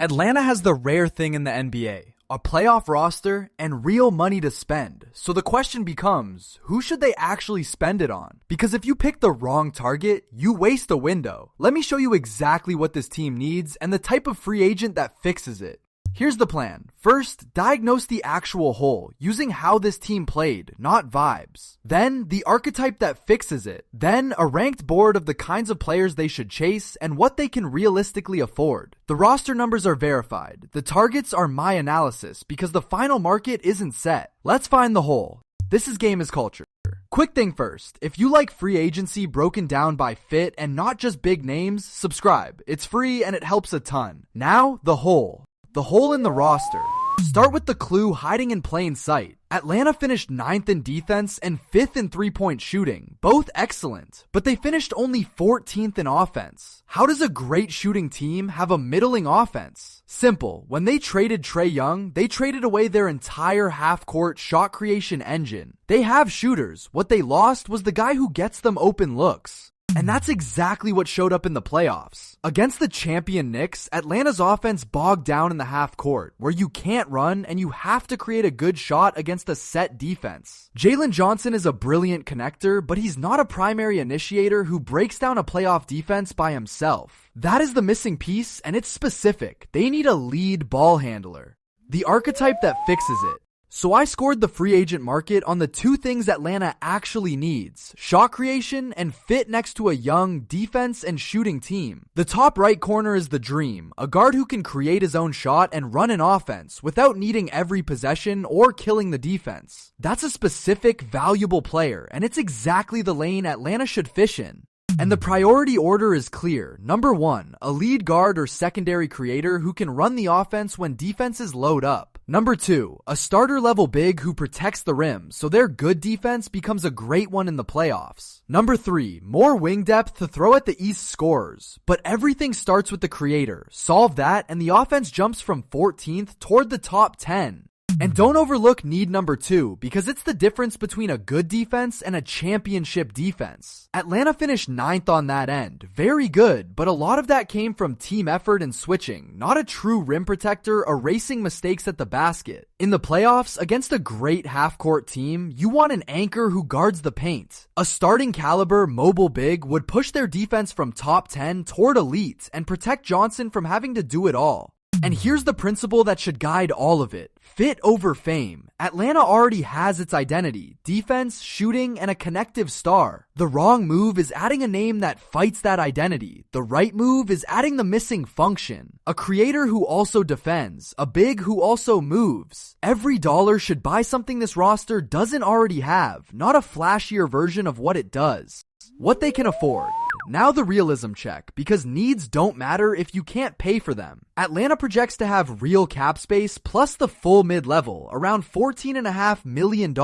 Atlanta has the rare thing in the NBA, a playoff roster and real money to spend. So the question becomes, who should they actually spend it on? Because if you pick the wrong target, you waste a window. Let me show you exactly what this team needs and the type of free agent that fixes it. Here's the plan. First, diagnose the actual hole, using how this team played, not vibes. Then, the archetype that fixes it. Then, a ranked board of the kinds of players they should chase and what they can realistically afford. The roster numbers are verified. The targets are my analysis because the final market isn't set. Let's find the hole. This is Game is Culture. Quick thing first, if you like free agency broken down by fit and not just big names, subscribe. It's free and it helps a ton. Now, the hole. The hole in the roster. Start with the clue hiding in plain sight. Atlanta finished 9th in defense and 5th in three-point shooting, both excellent, but they finished only 14th in offense. How does a great shooting team have a middling offense? Simple. When they traded Trae Young, they traded away their entire half-court shot creation engine. They have shooters. What they lost was the guy who gets them open looks. And that's exactly what showed up in the playoffs. Against the champion Knicks, Atlanta's offense bogged down in the half court, where you can't run and you have to create a good shot against a set defense. Jalen Johnson is a brilliant connector, but he's not a primary initiator who breaks down a playoff defense by himself. That is the missing piece, and it's specific. They need a lead ball handler. The archetype that fixes it. So I scored the free agent market on the two things Atlanta actually needs: shot creation and fit next to a young defense and shooting team. The top right corner is the dream, a guard who can create his own shot and run an offense without needing every possession or killing the defense. That's a specific, valuable player, and it's exactly the lane Atlanta should fish in. And the priority order is clear. Number 1, a lead guard or secondary creator who can run the offense when defenses load up. Number 2, a starter level big who protects the rim, so their good defense becomes a great one in the playoffs. Number 3, more wing depth to throw at the East scorers. But everything starts with the creator. Solve that and the offense jumps from 14th toward the top 10. And don't overlook need number 2, because it's the difference between a good defense and a championship defense. Atlanta finished 9th on that end. Very good, but a lot of that came from team effort and switching, not a true rim protector erasing mistakes at the basket. In the playoffs, against a great half-court team, you want an anchor who guards the paint. A starting caliber, mobile big would push their defense from top 10 toward elite and protect Johnson from having to do it all. And here's the principle that should guide all of it. Fit over fame. Atlanta already has its identity, defense, shooting, and a connective star. The wrong move is adding a name that fights that identity. The right move is adding the missing function. A creator who also defends. A big who also moves. Every dollar should buy something this roster doesn't already have, not a flashier version of what it does. What they can afford. Now the realism check, because needs don't matter if you can't pay for them. Atlanta projects to have real cap space plus the full mid-level, around $14.5 million.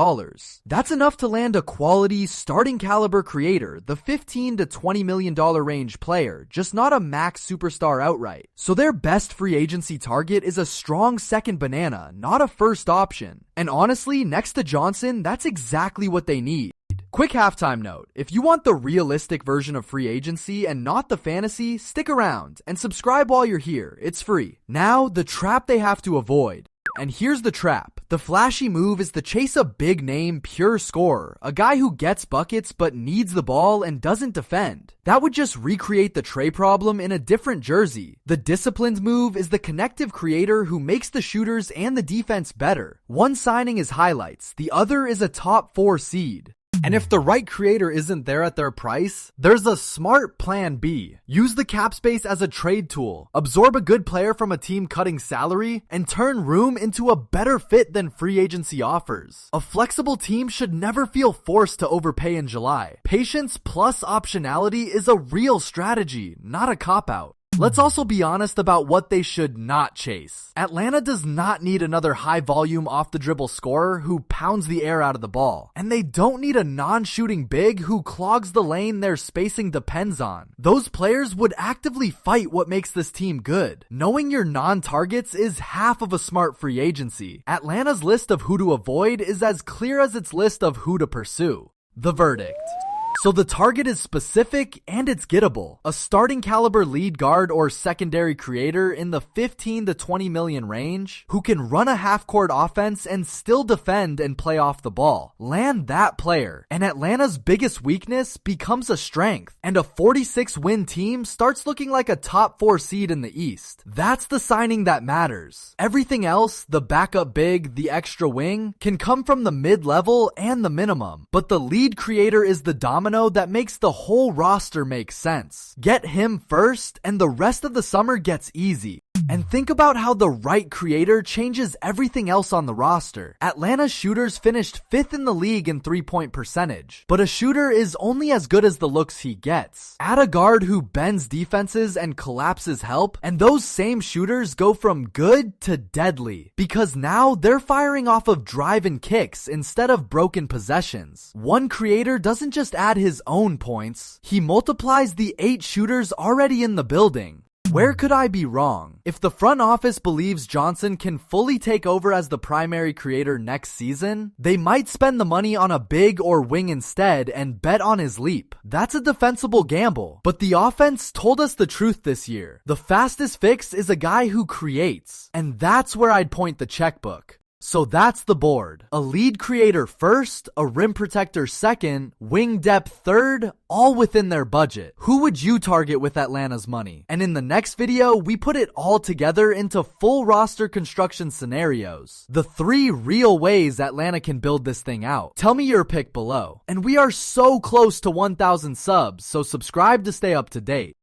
That's enough to land a quality, starting caliber creator, the $15 to $20 million range player, just not a max superstar outright. So their best free agency target is a strong second banana, not a first option. And honestly, next to Johnson, that's exactly what they need. Quick halftime note, if you want the realistic version of free agency and not the fantasy, stick around and subscribe while you're here, it's free. Now, the trap they have to avoid. And here's the trap. The flashy move is to chase a big name, pure scorer, a guy who gets buckets but needs the ball and doesn't defend. That would just recreate the Trae problem in a different jersey. The disciplined move is the connective creator who makes the shooters and the defense better. One signing is highlights, the other is a top 4 seed. And if the right creator isn't there at their price, there's a smart plan B. Use the cap space as a trade tool, absorb a good player from a team cutting salary, and turn room into a better fit than free agency offers. A flexible team should never feel forced to overpay in July. Patience plus optionality is a real strategy, not a cop-out. Let's also be honest about what they should not chase. Atlanta does not need another high-volume off-the-dribble scorer who pounds the air out of the ball. And they don't need a non-shooting big who clogs the lane their spacing depends on. Those players would actively fight what makes this team good. Knowing your non-targets is half of a smart free agency. Atlanta's list of who to avoid is as clear as its list of who to pursue. The verdict. So the target is specific and it's gettable. A starting caliber lead guard or secondary creator in the 15 to 20 million range who can run a half-court offense and still defend and play off the ball. Land that player, and Atlanta's biggest weakness becomes a strength, and a 46-win team starts looking like a top 4 seed in the East. That's the signing that matters. Everything else, the backup big, the extra wing, can come from the mid-level and the minimum. But the lead creator is the domino that makes the whole roster make sense. Get him first, and the rest of the summer gets easy. And think about how the right creator changes everything else on the roster. Atlanta's shooters finished 5th in the league in three-point percentage, but a shooter is only as good as the looks he gets. Add a guard who bends defenses and collapses help, and those same shooters go from good to deadly, because now they're firing off of drive and kicks instead of broken possessions. One creator doesn't just add his own points, he multiplies the 8 shooters already in the building. Where could I be wrong? If the front office believes Johnson can fully take over as the primary creator next season, they might spend the money on a big or wing instead and bet on his leap. That's a defensible gamble, but the offense told us the truth this year. The fastest fix is a guy who creates, and that's where I'd point the checkbook. So that's the board. A lead creator first, a rim protector second, wing depth third, all within their budget. Who would you target with Atlanta's money? And in the next video, we put it all together into full roster construction scenarios. The 3 real ways Atlanta can build this thing out. Tell me your pick below. And we are so close to 1,000 subs, so subscribe to stay up to date.